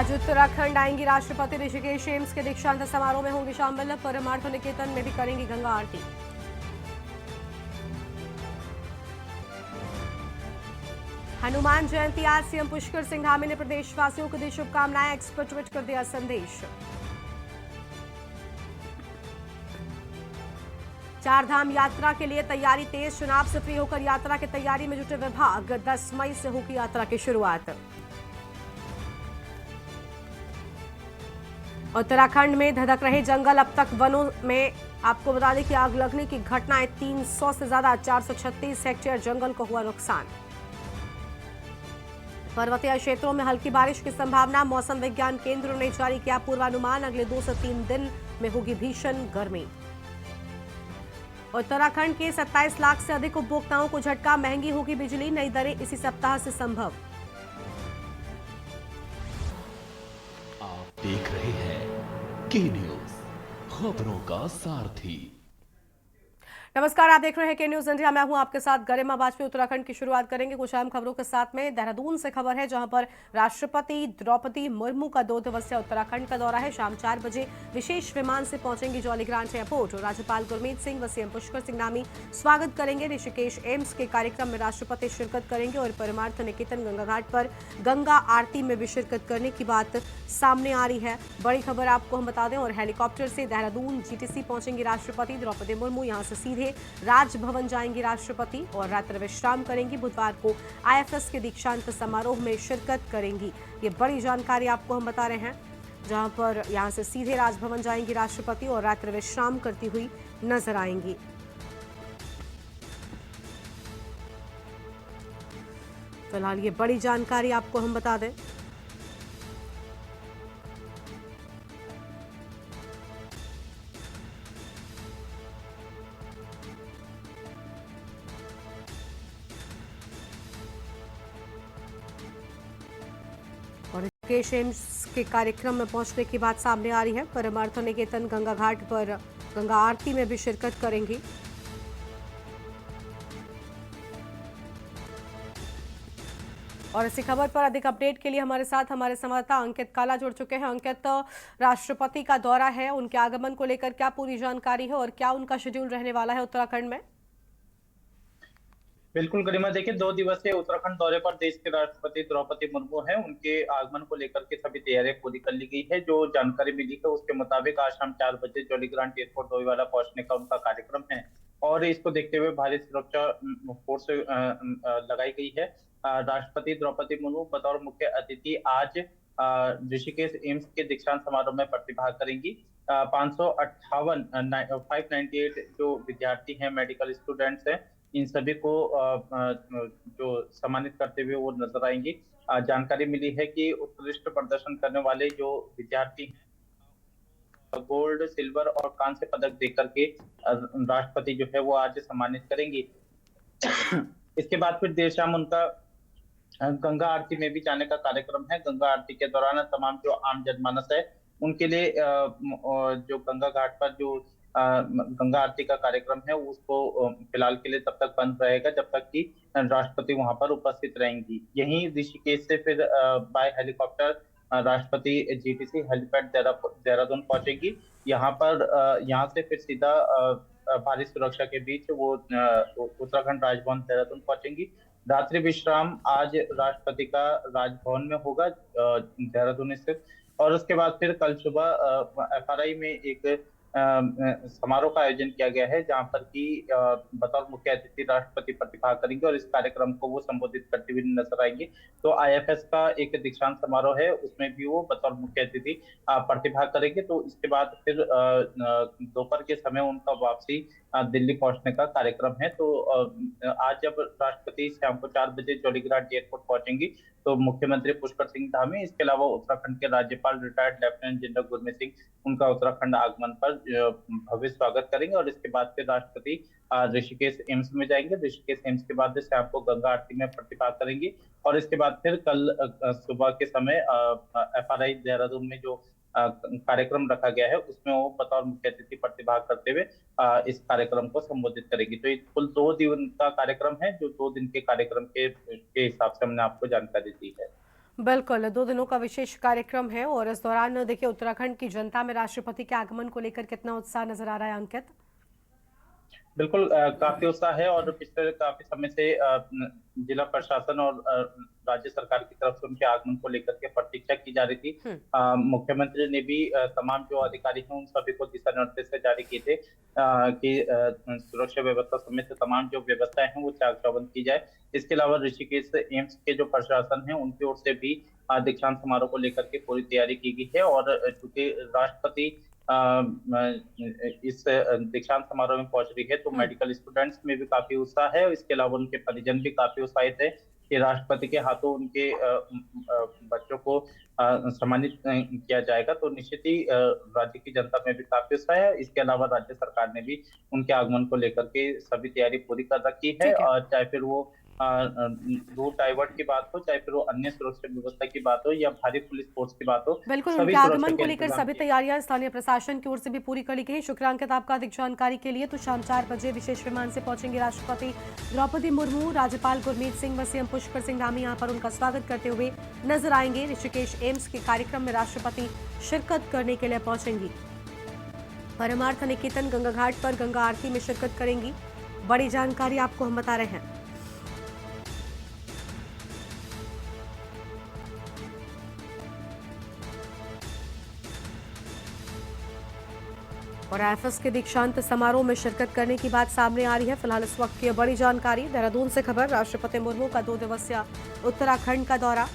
आज उत्तराखंड आएंगी राष्ट्रपति। ऋषिकेश एम्स के दीक्षांत समारोह में होंगी शामिल। परमार्थ निकेतन में भी करेंगी गंगा आरती। हनुमान जयंती आज। सीएम पुष्कर सिंह धामी ने प्रदेशवासियों को दी शुभकामनाएं। एक्स पर ट्वीट कर दिया संदेश। चारधाम यात्रा के लिए तैयारी तेज। चुनाव से फ्री होकर यात्रा की तैयारी में जुटे विभाग। 10 मई से होगी यात्रा की शुरुआत। उत्तराखंड में धधक रहे जंगल। अब तक वनों में आपको बता दें कि आग लगने की घटनाएं 300 से ज्यादा। 436 हेक्टेयर जंगल को हुआ नुकसान। पर्वतीय क्षेत्रों में हल्की बारिश की संभावना। मौसम विज्ञान केंद्र ने जारी किया पूर्वानुमान। अगले 2 से 3 दिन में होगी भीषण गर्मी। उत्तराखंड के 27 लाख से अधिक उपभोक्ताओं को झटका। महंगी होगी बिजली। नई दरें इसी सप्ताह से संभव। आप देख रहे हैं के न्यूज, खबरों का सारथी। नमस्कार, आप देख रहे हैं के न्यूज इंडिया। मैं हूं आपके साथ गरिमा वाजपेयी। उत्तराखंड की शुरुआत करेंगे कुछ अहम खबरों के साथ में। देहरादून से खबर है, जहां पर राष्ट्रपति द्रौपदी मुर्मू का 2 दिवसीय उत्तराखंड का दौरा है। शाम 4 बजे विशेष विमान से पहुंचेंगी जौलीग्रांट एयरपोर्ट। राज्यपाल गुरमीत सिंह व सीएम पुष्कर सिंह धामी स्वागत करेंगे। ऋषिकेश एम्स के कार्यक्रम में राष्ट्रपति शिरकत करेंगे और परमार्थ निकेतन गंगा घाट पर गंगा आरती में भी शिरकत करने की बात सामने आ रही है। बड़ी खबर आपको हम बता दें। और हेलीकॉप्टर से देहरादून जीटीसी पहुंचेंगी राष्ट्रपति द्रौपदी मुर्मू। यहां से सीधे राजभवन जाएंगी राष्ट्रपति और रात्रि विश्राम करेंगी। बुधवार को आईएफएस के दीक्षांत समारोह में शिरकत करेंगी। ये बड़ी जानकारी आपको हम बता रहे हैं, जहां पर यहां से सीधे राजभवन जाएंगी राष्ट्रपति और रात्रि विश्राम करती हुई नजर आएंगी। फिलहाल ये बड़ी जानकारी आपको हम बता दें। और ऋषिकेश एम्स के कार्यक्रम में पहुंचने की बात सामने आ रही है। परमार्थ निकेतन गंगा घाट पर गंगा आरती में भी शिरकत करेंगी। और इसी खबर पर अधिक अपडेट के लिए हमारे साथ हमारे संवाददाता अंकित काला जुड़ चुके हैं। अंकित, राष्ट्रपति का दौरा है, उनके आगमन को लेकर क्या पूरी जानकारी है और क्या उनका शेड्यूल रहने वाला है उत्तराखंड में? बिल्कुल गरिमा, देखिए 2 दिवसीय उत्तराखंड दौरे पर देश के राष्ट्रपति द्रौपदी मुर्मू हैं। उनके आगमन को लेकर के सभी तैयारियां पूरी कर ली गई है। जो जानकारी मिली है उसके मुताबिक आज शाम 4 बजे जौलीग्रांट एयरपोर्ट डोईवाला पहुंचने का उनका कार्यक्रम है और इसको देखते हुए भारी सुरक्षा फोर्स लगाई गई है। राष्ट्रपति द्रौपदी मुर्मू बतौर मुख्य अतिथि आज ऋषिकेश एम्स के दीक्षांत समारोह में प्रतिभाग करेंगी। 558 598 जो विद्यार्थी हैं, मेडिकल स्टूडेंट्स हैं, इन सभी को जो सम्मानित करते हुए वो नजर आएंगी। जानकारी मिली है कि उत्कृष्ट प्रदर्शन करने वाले जो विद्यार्थी गोल्ड, सिल्वर और कांस्य पदक देकर के राष्ट्रपति जो है वो आज सम्मानित करेंगी। इसके बाद फिर देर शाम उनका गंगा आरती में भी जाने का कार्यक्रम है। गंगा आरती के दौरान तमाम जो आम जनमानस है उनके लिए जो गंगा घाट पर जो गंगा आरती का कार्यक्रम है उसको फिलहाल के लिए तब तक बंद रहेगा जब तक कि राष्ट्रपति वहां पर उपस्थित रहेंगी। यहीं ऋषिकेश से फिर बाय हेलीकॉप्टर राष्ट्रपति जीटीसी हेलीपैड देहरादून पहुंचेगी। यहाँ से फिर सीधा भारी सुरक्षा के बीच वो उत्तराखंड राजभवन देहरादून पहुंचेंगी। रात्रि विश्राम आज राष्ट्रपति का राजभवन में होगा देहरादून स्थित, और उसके बाद फिर कल सुबह एफआरआई में एक समारोह का आयोजन किया गया है, जहां पर कि बतौर मुख्य अतिथि राष्ट्रपति प्रतिभाग करेंगे और इस कार्यक्रम को वो संबोधित करते हुए नजर आएंगे। तो आईएफएस का एक दीक्षांत समारोह है, उसमें भी वो बतौर मुख्य अतिथि प्रतिभाग करेंगे। तो इसके बाद फिर दोपहर के समय उनका वापसी दिल्ली पहुंचने का कार्यक्रम है। तो आज जब राष्ट्रपति शाम को 4 बजे जौलीग्रांट एयरपोर्ट पहुंचेंगी तो मुख्यमंत्री पुष्कर सिंह धामी, इसके अलावा उत्तराखंड के राज्यपाल retired lieutenant general Gurmeet Singh उनका उत्तराखंड आगमन पर भव्य स्वागत करेंगे। और इसके बाद फिर राष्ट्रपति ऋषिकेश एम्स में जाएंगे। ऋषिकेश एम्स के बाद शाम को गंगा आरती में प्रतिभाग करेंगी और इसके बाद फिर कल सुबह के समय एफआरआई देहरादून में जो कार्यक्रम रखा गया है उसमें वो बतौर मुख्य अतिथि प्रतिभाग करते हुए इस कार्यक्रम को संबोधित करेगी। तो ये कुल 2 दिन का कार्यक्रम है, जो 2 दिन के कार्यक्रम के हिसाब से हमने आपको जानकारी दी है। बिल्कुल, 2 दिनों का विशेष कार्यक्रम है और इस दौरान देखिए उत्तराखंड की जनता में राष्ट्रपति के आगमन को लेकर कितना उत्साह नजर आ रहा है अंकित? बिल्कुल काफी उत्साह है और पिछले काफी समय से जिला प्रशासन और राज्य सरकार की तरफ से उनके आगमन को लेकर के प्रतीक्षा की जा रही थी। हुँ, मुख्यमंत्री ने भी तमाम जो अधिकारी हैं उन सभी को दिशा निर्देश जारी किए थे कि सुरक्षा व्यवस्था समेत तमाम जो व्यवस्थाएं हैं वो चाक चौबंद की जाए। इसके अलावा ऋषिकेश एम्स के जो प्रशासन है उनकी ओर से भी दीक्षांत समारोह को लेकर के पूरी तैयारी की गई है और चूंकि राष्ट्रपति इस दीक्षांत समारोह में पहुंच रही है तो हुँ, मेडिकल स्टूडेंट्स में भी काफी उत्साह है। इसके अलावा उनके परिजन भी काफी उत्साहित है कि राष्ट्रपति के हाथों उनके बच्चों को सम्मानित किया जाएगा। तो निश्चित ही राज्य की जनता में भी काफी उत्साह है। इसके अलावा राज्य सरकार ने भी उनके आगमन को लेकर के सभी तैयारी पूरी कर रखी है ठीक है। और चाहे फिर वो रूट डाइवर्ट की बात हो, चाहे फिर वो अन्य सुरक्षा व्यवस्था की बात हो या भारी पुलिस फोर्स की बात हो, बिल्कुल, सभी उनके सुरक्षा आगमन के को लेकर इंतजाम सभी किए। तैयारियां स्थानीय प्रशासन की ओर से भी पूरी कर ली गई हैं। शुक्रिया अंकित आपका अधिक जानकारी के लिए। तो शाम 4 बजे विशेष विमान से पहुंचेंगे राष्ट्रपति द्रौपदी मुर्मू, राज्यपाल गुरमीत सिंह व सीएम पुष्कर सिंह धामी यहां पर उनका स्वागत करते हुए नजर आएंगे। ऋषिकेश एम्स के कार्यक्रम में राष्ट्रपति शिरकत करने के लिए पहुंचेंगी। परमार्थ निकेतन गंगा घाट पर गंगा आरती में शिरकत करेंगी। बड़ी जानकारी आपको हम बता रहे हैं। और आईएफएस के दीक्षांत समारोह में शिरकत करने की बात सामने आ रही है। फिलहाल इस वक्त की बड़ी जानकारी देहरादून से खबर, राष्ट्रपति मुर्मू का 2 दिवसीय उत्तराखंड का दौरा।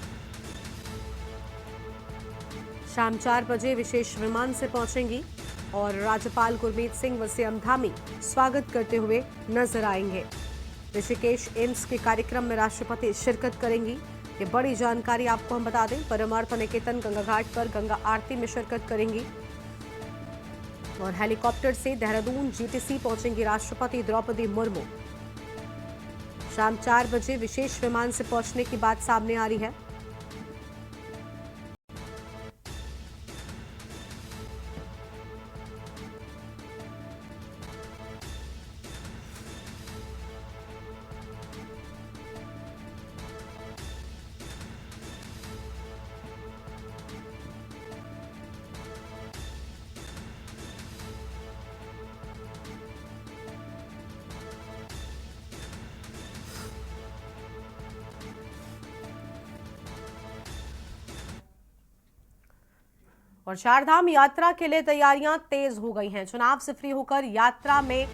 शाम 4 बजे विशेष विमान से पहुंचेंगी और राज्यपाल गुरमीत सिंह व सीएम धामी स्वागत करते हुए नजर आएंगे। ऋषिकेश एम्स के कार्यक्रम में राष्ट्रपति शिरकत करेंगी। ये बड़ी जानकारी आपको हम बता दें। परमार्थ निकेतन गंगा घाट पर गंगा आरती में शिरकत करेंगी और हेलीकॉप्टर से देहरादून जीटीसी पहुंचेंगी राष्ट्रपति द्रौपदी मुर्मू। शाम 4 बजे विशेष विमान से पहुंचने की बात सामने आ रही है। और चारधाम यात्रा के लिए तैयारियां तेज हो गई हैं। चुनाव से फ्री होकर यात्रा में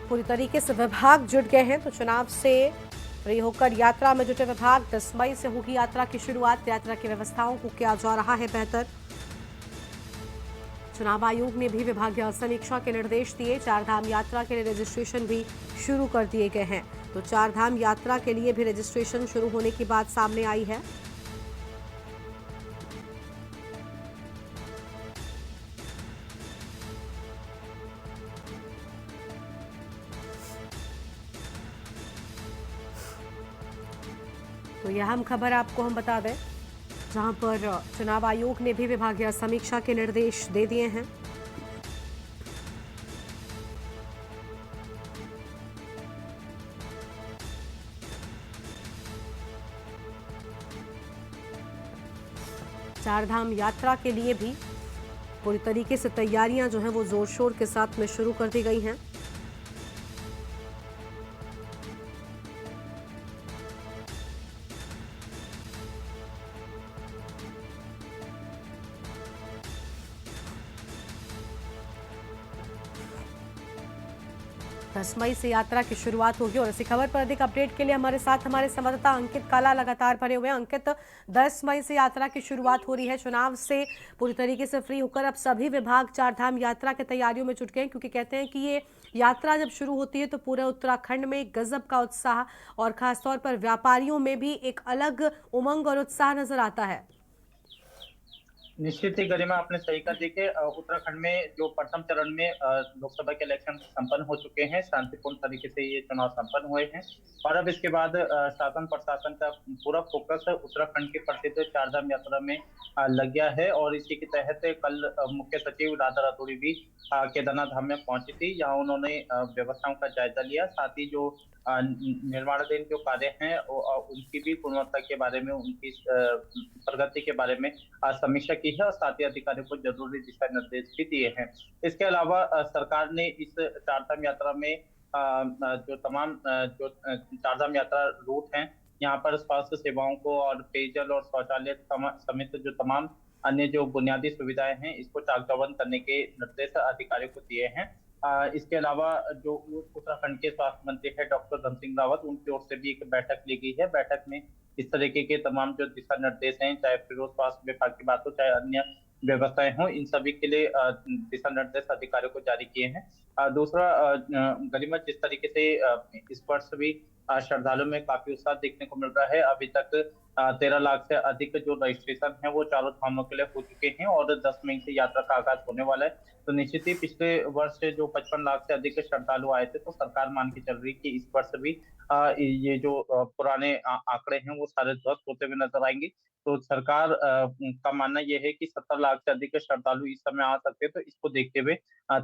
पूरी तरीके से विभाग जुट गए हैं। तो चुनाव से फ्री होकर यात्रा में जुटे विभाग, 10 मई से होगी यात्रा की शुरुआत। यात्रा की व्यवस्थाओं को किया जा रहा है बेहतर। चुनाव आयोग ने भी विभागीय समीक्षा के निर्देश दिए। चारधाम यात्रा के लिए रजिस्ट्रेशन भी शुरू कर दिए गए हैं। तो चारधाम यात्रा के लिए भी रजिस्ट्रेशन शुरू होने की बात सामने आई है। तो यह अहम खबर आपको हम बता दें, जहां पर चुनाव आयोग ने भी विभागीय समीक्षा के निर्देश दे दिए हैं। चारधाम यात्रा के लिए भी पूरी तरीके से तैयारियां जो हैं वो जोर शोर के साथ में शुरू कर दी गई हैं। दस मई से यात्रा की शुरुआत होगी और इसी खबर पर अधिक अपडेट के लिए हमारे साथ हमारे संवाददाता अंकित काला लगातार बने हुए हैं। अंकित, 10 मई से यात्रा की शुरुआत हो रही है। चुनाव से पूरी तरीके से फ्री होकर अब सभी विभाग चारधाम यात्रा की तैयारियों में जुट गए हैं, क्योंकि कहते हैं कि ये यात्रा जब शुरू होती है तो पूरे उत्तराखंड में गजब का उत्साह और खासतौर पर व्यापारियों में भी एक अलग उमंग और उत्साह नजर आता है। निश्चित ही गरिमा, आपने सही कहा। देखिए उत्तराखंड में जो प्रथम चरण में लोकसभा के इलेक्शन संपन्न हो चुके हैं, शांतिपूर्ण तरीके से ये चुनाव संपन्न हुए हैं और अब इसके बाद शासन प्रशासन का पूरा फोकस उत्तराखंड की प्रसिद्ध चारधाम यात्रा में लग गया है और इसी के तहत कल मुख्य सचिव राधा रतूड़ी भी केदारनाथ धाम में पहुंची थी। यहाँ उन्होंने व्यवस्थाओं का जायजा लिया, साथ ही जो निर्माणाधीन जो कार्य हैं उनकी भी गुणवत्ता के बारे में, उनकी प्रगति के बारे में समीक्षा की है और साथ ही अधिकारियों को जरूरी दिशा निर्देश भी दिए हैं। इसके अलावा सरकार ने इस चारधाम यात्रा में जो तमाम चारधाम यात्रा रूट हैं, यहाँ पर स्वास्थ्य सेवाओं को और पेयजल और शौचालय समेत जो तमाम अन्य जो बुनियादी सुविधाएं हैं, इसको चाक चौबंद करने के निर्देश अधिकारियों को दिए हैं। इसके अलावा जो उत्तराखंड के स्वास्थ्य मंत्री है डॉक्टर धन सिंह रावत, उनकी ओर से भी एक बैठक ली गई है। बैठक में इस तरीके के तमाम जो दिशा निर्देश हैं, चाहे फिर वो स्वास्थ्य विभाग की बात हो, चाहे अन्य व्यवस्थाएं हों, इन सभी के लिए दिशा निर्देश अधिकारियों को जारी किए हैं। दूसरा, गरिमा, जिस तरीके से इस वर्ष भी श्रद्धालुओं में काफी उत्साह देखने को मिल रहा है। अभी तक 13 लाख से अधिक जो रजिस्ट्रेशन है वो चारों धामों के लिए हो चुके हैं और 10 मई से यात्रा का आगाज होने वाला है। तो निश्चित ही पिछले वर्ष से जो 55 लाख से अधिक श्रद्धालु आए थे, तो सरकार मान के चल रही है कि इस वर्ष भी ये जो पुराने आंकड़े हैं वो सारे ध्वस्त होते हुए नजर आएंगे। तो सरकार का मानना यह है कि 70 लाख से अधिक श्रद्धालु इस समय आ सकते हैं। तो इसको देखते हुए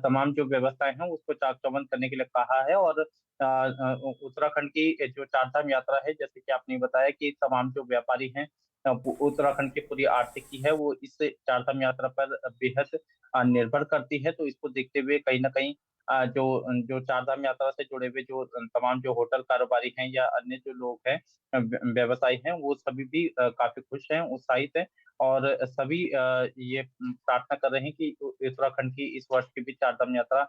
तमाम जो व्यवस्थाएं हैं उसको चाक चौबंद करने के लिए कहा है। और उत्तराखंड की जो चारधाम यात्रा है, जैसे कि आपने बताया कि तमाम जो व्यापारी हैं, उत्तराखंड की पूरी आर्थिकी है वो इस चारधाम यात्रा पर बेहद निर्भर करती है। तो इसको देखते हुए कहीं न कहीं जो जो चारधाम यात्रा से जुड़े हुए जो तमाम जो होटल कारोबारी हैं या अन्य जो लोग हैं, व्यवसायी हैं, वो सभी भी काफ़ी खुश हैं, उत्साहित हैं और सभी ये प्रार्थना कर रहे हैं कि उत्तराखंड की इस वर्ष की भी चारधाम यात्रा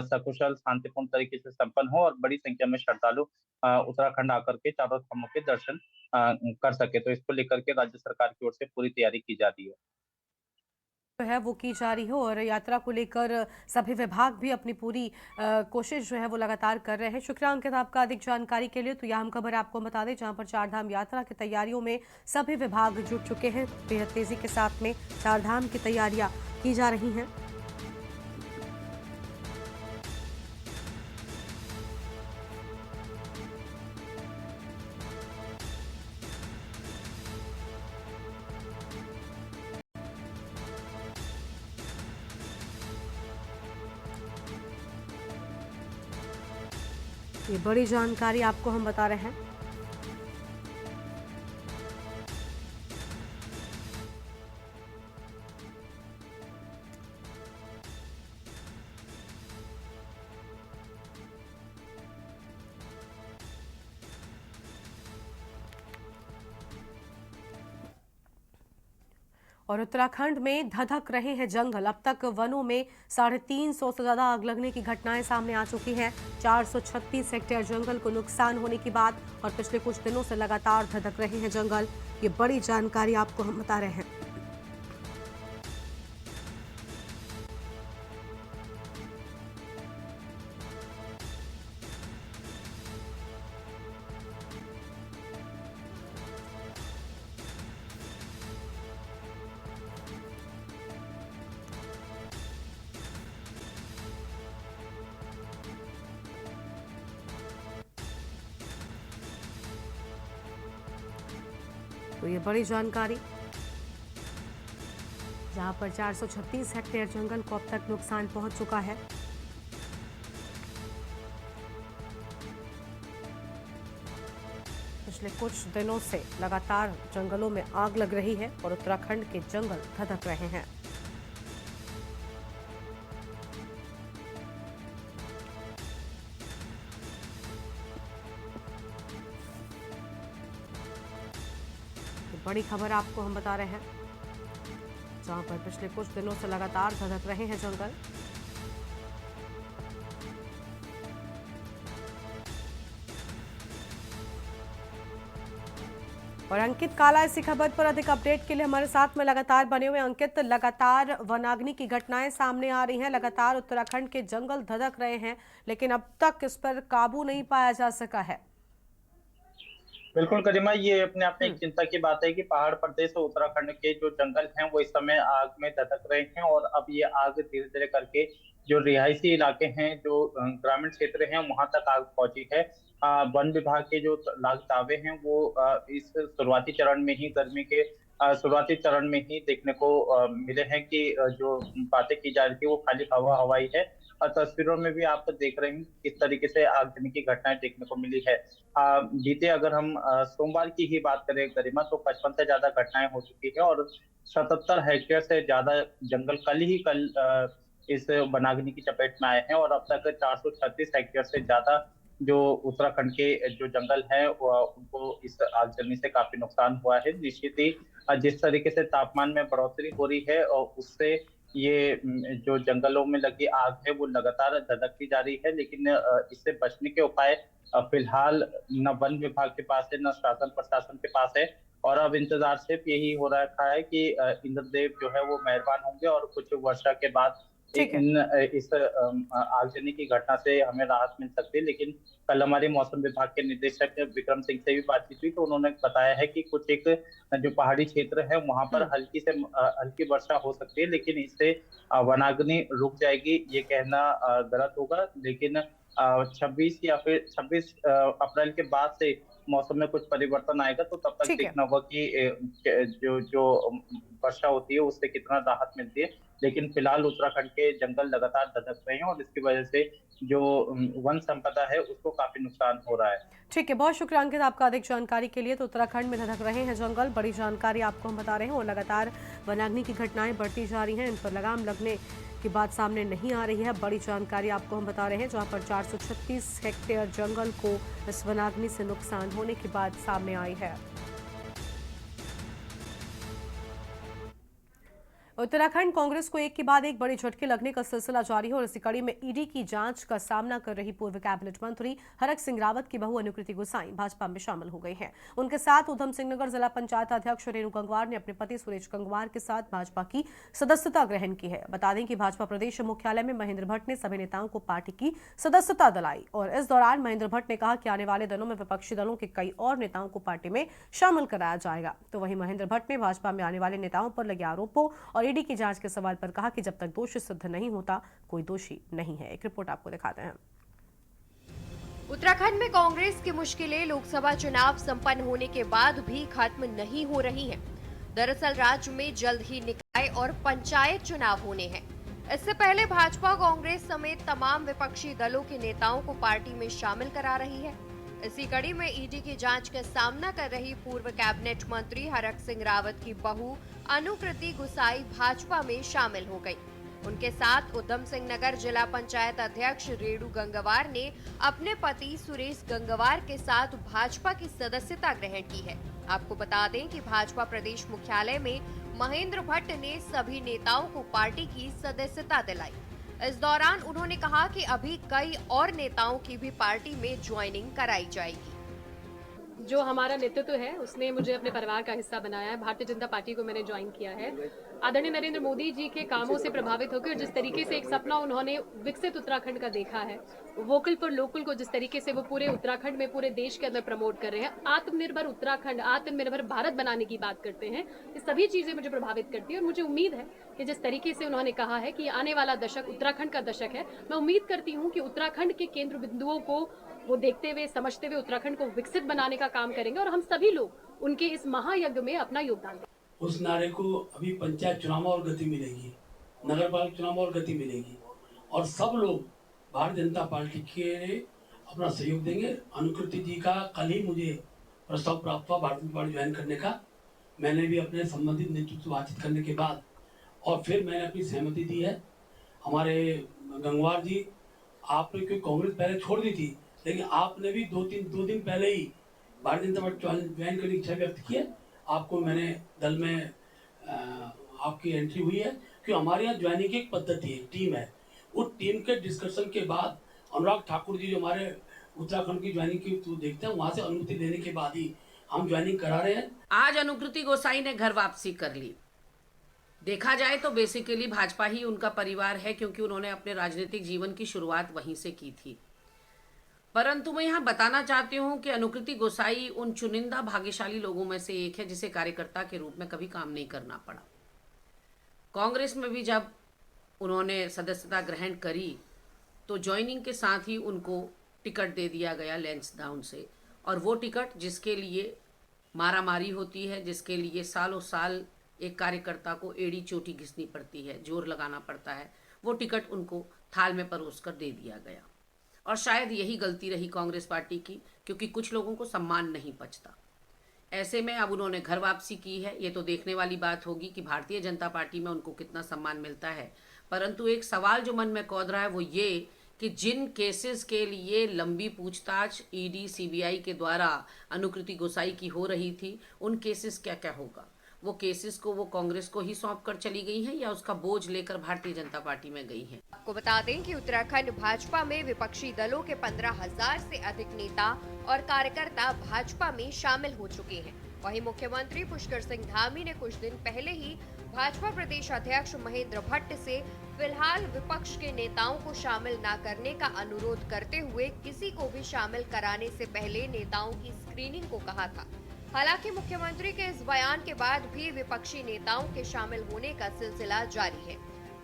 सकुशल, शांतिपूर्ण तरीके से संपन्न हो और बड़ी संख्या में श्रद्धालु उत्तराखंड आकर के चारों धामों के दर्शन कर सके। तो इसको लेकर के राज्य सरकार की ओर से पूरी तैयारी की जा रही है। जो है वो की जा रही हो और यात्रा को लेकर सभी विभाग भी अपनी पूरी कोशिश जो है वो लगातार कर रहे हैं। शुक्रिया अंकित आपका अधिक जानकारी के लिए। तो यह हम खबर आपको बता दें जहां पर चारधाम यात्रा की तैयारियों में सभी विभाग जुट चुके हैं। बेहद तेजी के साथ में चारधाम की तैयारियां की जा रही हैं। ये बड़ी जानकारी आपको हम बता रहे हैं। और उत्तराखंड में धधक रहे हैं जंगल। अब तक वनों में 350 से ज्यादा आग लगने की घटनाएं सामने आ चुकी हैं। 436 हेक्टेयर जंगल को नुकसान होने की बात और पिछले कुछ दिनों से लगातार धधक रहे हैं जंगल। ये बड़ी जानकारी आपको हम बता रहे हैं। तो ये बड़ी जानकारी, जहां पर 436 हेक्टेयर जंगल को अब तक नुकसान पहुंच चुका है। पिछले कुछ दिनों से लगातार जंगलों में आग लग रही है और उत्तराखंड के जंगल धधक रहे हैं। बड़ी खबर आपको हम बता रहे हैं, जहां पर पिछले कुछ दिनों से लगातार धधक रहे हैं जंगल। और अंकित काला इसी खबर पर अधिक अपडेट के लिए हमारे साथ में लगातार बने हुए। अंकित, लगातार वनाग्नि की घटनाएं सामने आ रही हैं, लगातार उत्तराखंड के जंगल धधक रहे हैं, लेकिन अब तक इस पर काबू नहीं पाया जा सका है। बिल्कुल गरिमा, ये अपने आप में एक चिंता की बात है कि पहाड़ प्रदेश और उत्तराखंड के जो जंगल हैं वो इस समय आग में धधक रहे हैं और अब ये आग धीरे धीरे करके जो रिहायशी इलाके हैं, जो ग्रामीण क्षेत्र हैं, वहां तक आग पहुंची है। वन विभाग के जो दावे हैं वो इस शुरुआती चरण में ही, गर्मी के शुरुआती चरण में ही देखने को मिले हैं कि जो बातें की जा रही थी वो खाली हवाई है। तस्वीरों में भी आप देख रहे हैं किस तरीके से आगजनी की घटनाएं देखने को मिली है। बीते अगर हम सोमवार की ही बात करें गरिमा, तो 55 से ज्यादा घटनाएं हो चुकी है और 77 हेक्टेयर से ज्यादा जंगल कल इस वनाग्नि की चपेट में आए हैं और अब तक 436 हेक्टेयर से ज्यादा जो उत्तराखंड के जो जंगल है उनको इस आगजनी से काफी नुकसान हुआ है। निश्चित ही जिस तरीके से तापमान में बढ़ोतरी हो रही है और उससे ये जो जंगलों में लगी आग है वो लगातार धधकती जा रही है, लेकिन इससे बचने के उपाय फिलहाल न वन विभाग के पास है, न शासन प्रशासन के पास है। और अब इंतजार सिर्फ यही हो रखा है कि इंद्रदेव जो है वो मेहरबान होंगे और कुछ वर्षा के बाद ठीक है। इस आगजनी की घटना से हमें राहत मिल सकती है। लेकिन कल हमारे मौसम विभाग के निदेशक विक्रम सिंह से भी बातचीत हुई, तो उन्होंने बताया है कि कुछ एक जो पहाड़ी क्षेत्र है वहां पर हल्की वर्षा हो सकती है, लेकिन इससे वनाग्नि रुक जाएगी ये कहना गलत होगा। लेकिन 26 या फिर 26 अप्रैल के बाद से मौसम में कुछ परिवर्तन आएगा, तो तब तक ठीक है। देखना होगा कि जो जो वर्षा होती है उससे कितना राहत मिलती है। लेकिन फिलहाल उत्तराखंड के जंगल लगातार धधक रहे हैं और इसकी वजह से जो वन संपदा है उसको काफी नुकसान हो रहा है। ठीक है, बहुत शुक्रिया अंकित आपका अधिक जानकारी के लिए। तो उत्तराखंड में धधक रहे हैं जंगल, बड़ी जानकारी आपको हम बता रहे हैं और लगातार वनाग्नि की घटनाएं बढ़ती जा रही हैं, इन पर लगाम लगने की बात सामने नहीं आ रही है। बड़ी जानकारी आपको हम बता रहे हैं जहां पर 436 हेक्टेयर जंगल को इस वनाग्नि से नुकसान होने की बात सामने आई है। उत्तराखंड कांग्रेस को एक के बाद एक बड़े झटके लगने का सिलसिला जारी है और इसी कड़ी में ईडी की जांच का सामना कर रही पूर्व कैबिनेट मंत्री हरक सिंह रावत की बहू अनुकृति गोसाई भाजपा में शामिल हो गई हैं। उनके साथ ऊधम सिंह नगर जिला पंचायत अध्यक्ष रेणु गंगवार ने अपने पति सुरेश गंगवार के साथ भाजपा की सदस्यता ग्रहण की है। बता दें कि भाजपा प्रदेश मुख्यालय में महेंद्र भट्ट ने सभी नेताओं को पार्टी की सदस्यता दिलाई और इस दौरान महेंद्र भट्ट ने कहा कि आने वाले दिनों में विपक्षी दलों के कई और नेताओं को पार्टी में शामिल कराया जाएगा। तो वहीं महेंद्र भट्ट ने भाजपा में आने वाले नेताओं पर लगे आरोपों और ईडी की जांच के सवाल पर कहा कि जब तक दोषी सिद्ध नहीं होता कोई दोषी नहीं है। एक रिपोर्ट आपको दिखाते हैं। उत्तराखंड में कांग्रेस की मुश्किलें लोकसभा चुनाव संपन्न होने के बाद भी खत्म नहीं हो रही हैं। दरअसल राज्य में जल्द ही निकाय और पंचायत चुनाव होने हैं। इससे पहले भाजपा कांग्रेस समेत तमाम विपक्षी दलों के नेताओं को पार्टी में शामिल करा रही है। इसी कड़ी में ईडी की जांच का सामना कर रही पूर्व कैबिनेट मंत्री हरक सिंह रावत की बहू अनुकृति गोसाई भाजपा में शामिल हो गई। उनके साथ ऊधम सिंह नगर जिला पंचायत अध्यक्ष रेणु गंगवार ने अपने पति सुरेश गंगवार के साथ भाजपा की सदस्यता ग्रहण की है। आपको बता दें कि भाजपा प्रदेश मुख्यालय में महेंद्र भट्ट ने सभी नेताओं को पार्टी की सदस्यता दिलाई। इस दौरान उन्होंने कहा कि अभी कई और नेताओं की भी पार्टी में ज्वाइनिंग कराई जाएगी। जो हमारा नेतृत्व है उसने मुझे अपने परिवार का हिस्सा बनाया है। भारतीय जनता पार्टी को मैंने ज्वाइन किया है। आदरणीय नरेंद्र मोदी जी के कामों से प्रभावित होकर जिस तरीके से एक सपना उन्होंने विकसित उत्तराखंड का देखा है, वोकल फॉर लोकल को जिस तरीके से वो पूरे उत्तराखंड में पूरे देश के अंदर प्रमोट कर रहे हैं, आत्मनिर्भर उत्तराखंड आत्मनिर्भर भारत बनाने की बात करते हैं, ये सभी चीजें मुझे प्रभावित करती है। और मुझे उम्मीद है कि जिस तरीके से उन्होंने कहा है कि आने वाला दशक उत्तराखंड का दशक है, मैं उम्मीद करती हूँ कि उत्तराखंड के केंद्र बिंदुओं को वो देखते हुए समझते हुए उत्तराखंड को विकसित बनाने का काम करेंगे और हम सभी लोग उनके इस महायज्ञ में अपना योगदान देंगे। उस नारे को अभी पंचायत चुनाव और गति मिलेगी, नगर पालिका चुनाव और गति मिलेगी और सब लोग भारतीय जनता पार्टी के अपना सहयोग देंगे। अनुकृति जी का कल ही मुझे प्रस्ताव प्राप्त हुआ भारतीय जनता पार्टी ज्वाइन करने का। मैंने भी अपने संबंधित नेतृत्व से बातचीत करने के बाद और फिर मैंने अपनी सहमति दी है। हमारे गंगवार जी, आपने क्योंकि कांग्रेस पहले छोड़ दी थी, लेकिन आपने भी दो दिन पहले ही भारतीय जनता पार्टी ज्वाइन करने की इच्छा व्यक्त की है। आपको मैंने दल में आपकी एंट्री हुई है कि हमारे यहाँ ज्वाइनिंग की एक पद्धति है, टीम है। उस टीम के डिस्कशन के बाद अनुराग ठाकुर जी जो हमारे उत्तराखंड की ज्वाइनिंग की तो देखते हैं, वहाँ से अनुमति लेने के बाद ही हम ज्वाइनिंग करा रहे हैं। आज अनुकृति गोसाई ने घर वापसी कर ली। देखा जाए तो बेसिकली भाजपा ही उनका परिवार है, क्योंकि उन्होंने अपने राजनीतिक जीवन की शुरुआत वहीं से की थी। परंतु मैं यहाँ बताना चाहती हूँ कि अनुकृति गोसाई उन चुनिंदा भाग्यशाली लोगों में से एक है जिसे कार्यकर्ता के रूप में कभी काम नहीं करना पड़ा। कांग्रेस में भी जब उन्होंने सदस्यता ग्रहण करी तो ज्वाइनिंग के साथ ही उनको टिकट दे दिया गया लैंसडाउन से, और वो टिकट जिसके लिए मारामारी होती है, जिसके लिए सालों साल एक कार्यकर्ता को एड़ी चोटी घिसनी पड़ती है, जोर लगाना पड़ता है, वो टिकट उनको थाल में परोस कर दे दिया गया। और शायद यही गलती रही कांग्रेस पार्टी की, क्योंकि कुछ लोगों को सम्मान नहीं पचता। ऐसे में अब उन्होंने घर वापसी की है। ये तो देखने वाली बात होगी कि भारतीय जनता पार्टी में उनको कितना सम्मान मिलता है। परंतु एक सवाल जो मन में कौध रहा है वो ये कि जिन केसेस के लिए लंबी पूछताछ ईडी सीबीआई के द्वारा अनुकृति गोसाई की हो रही थी, उन केसेस क्या क्या होगा? वो केसेस को वो कांग्रेस को ही सौंप कर चली गई हैं या उसका बोझ लेकर भारतीय जनता पार्टी में गई हैं? आपको बता दें कि उत्तराखंड भाजपा में विपक्षी दलों के 15,000 से अधिक नेता और कार्यकर्ता भाजपा में शामिल हो चुके हैं। वहीं मुख्यमंत्री पुष्कर सिंह धामी ने कुछ दिन पहले ही भाजपा प्रदेश अध्यक्ष महेंद्र भट्ट से फिलहाल विपक्ष के नेताओं को शामिल न करने का अनुरोध करते हुए किसी को भी शामिल कराने से पहले नेताओं की स्क्रीनिंग को कहा था। हालांकि मुख्यमंत्री के इस बयान के बाद भी विपक्षी नेताओं के शामिल होने का सिलसिला जारी है।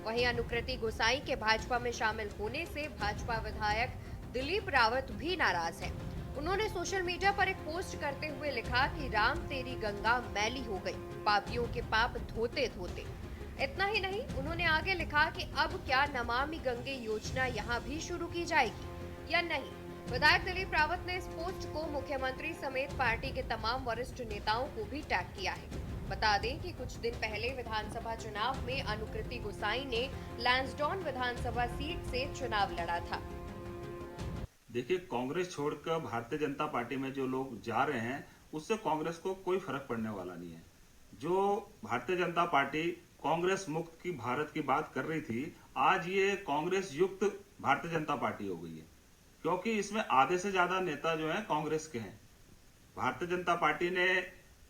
वहीं अनुकृति गोसाई के भाजपा में शामिल होने से भाजपा विधायक दिलीप रावत भी नाराज है। उन्होंने सोशल मीडिया पर एक पोस्ट करते हुए लिखा कि राम तेरी गंगा मैली हो गई, पापियों के पाप धोते धोते। इतना ही नहीं, उन्होंने आगे लिखा कि अब क्या नमामि गंगे योजना यहाँ भी शुरू की जाएगी या नहीं। विधायक दिलीप रावत ने इस पोस्ट को मुख्यमंत्री समेत पार्टी के तमाम वरिष्ठ नेताओं को भी टैग किया है। बता दें कि कुछ दिन पहले विधानसभा चुनाव में अनुकृति गोसाई ने लैंसडौन विधानसभा सीट से चुनाव लड़ा था। देखिए, कांग्रेस छोड़कर भारतीय जनता पार्टी में जो लोग जा रहे हैं उससे कांग्रेस को कोई फर्क पड़ने वाला नहीं है। जो भारतीय जनता पार्टी कांग्रेस मुक्त की भारत की बात कर रही थी, आज ये कांग्रेस युक्त भारतीय जनता पार्टी हो गई है, क्योंकि इसमें आधे से ज्यादा नेता जो हैं कांग्रेस के हैं। भारतीय जनता पार्टी ने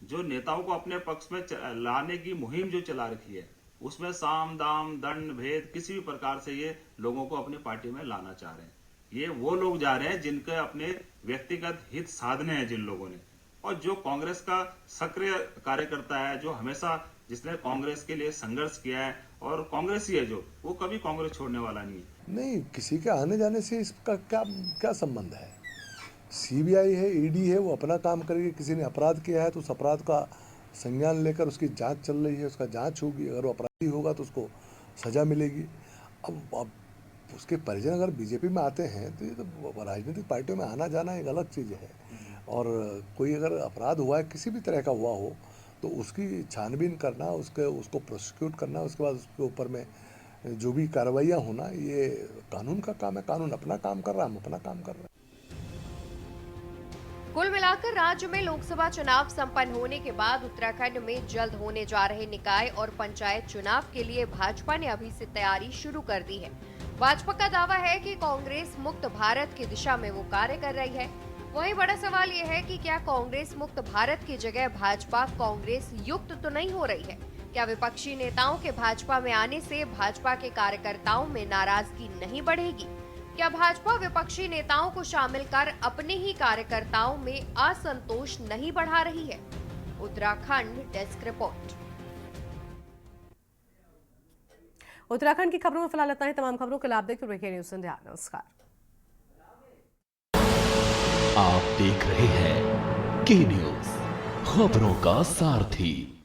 जो नेताओं को अपने पक्ष में लाने की मुहिम जो चला रखी है, उसमें साम दाम दंड भेद किसी भी प्रकार से ये लोगों को अपनी पार्टी में लाना चाह रहे हैं। ये वो लोग जा रहे हैं जिनके अपने व्यक्तिगत हित साधने हैं जिन लोगों ने, और जो कांग्रेस का सक्रिय कार्यकर्ता है, जो हमेशा जिसने कांग्रेस के लिए संघर्ष किया है और कांग्रेसी है जो, वो कभी कांग्रेस छोड़ने वाला नहीं है। नहीं, किसी के आने जाने से इसका क्या संबंध है? सीबीआई है, ईडी है, वो अपना काम करेगी। किसी ने अपराध किया है तो उस अपराध का संज्ञान लेकर उसकी जांच चल रही है, उसका जांच होगी। अगर वो अपराधी होगा तो उसको सजा मिलेगी। अब उसके परिजन अगर बीजेपी में आते हैं तो ये तो राजनीतिक पार्टियों में आना जाना एक अलग चीज़ है। और कोई अगर अपराध हुआ है, किसी भी तरह का हुआ हो, तो उसकी छानबीन करना, उसको प्रोसिक्यूट करना, उसके बाद उसके ऊपर में जो भी कार्रवाइयाँ होना, ये कानून का काम है। कानून अपना काम कर रहा है, हम अपना काम कर रहे हैं। कुल मिलाकर राज्य में लोकसभा चुनाव संपन्न होने के बाद उत्तराखंड में जल्द होने जा रहे निकाय और पंचायत चुनाव के लिए भाजपा ने अभी से तैयारी शुरू कर दी है। भाजपा का दावा है कि कांग्रेस मुक्त भारत की दिशा में वो कार्य कर रही है। वहीं बड़ा सवाल ये है कि क्या कांग्रेस मुक्त भारत की जगह भाजपा कांग्रेस युक्त तो नहीं हो रही है? क्या विपक्षी नेताओं के भाजपा में आने से भाजपा के कार्यकर्ताओं में नाराजगी नहीं बढ़ेगी? क्या भाजपा विपक्षी नेताओं को शामिल कर अपने ही कार्यकर्ताओं में असंतोष नहीं बढ़ा रही है? Uttarakhand desk report. उत्तराखंड की खबरों में फिलहाल इतना ही। तमाम खबरों के लिए आप देखते रहिए न्यूज़ इंडिया। नमस्कार। आप देख रहे हैं के न्यूज़, खबरों का सारथी।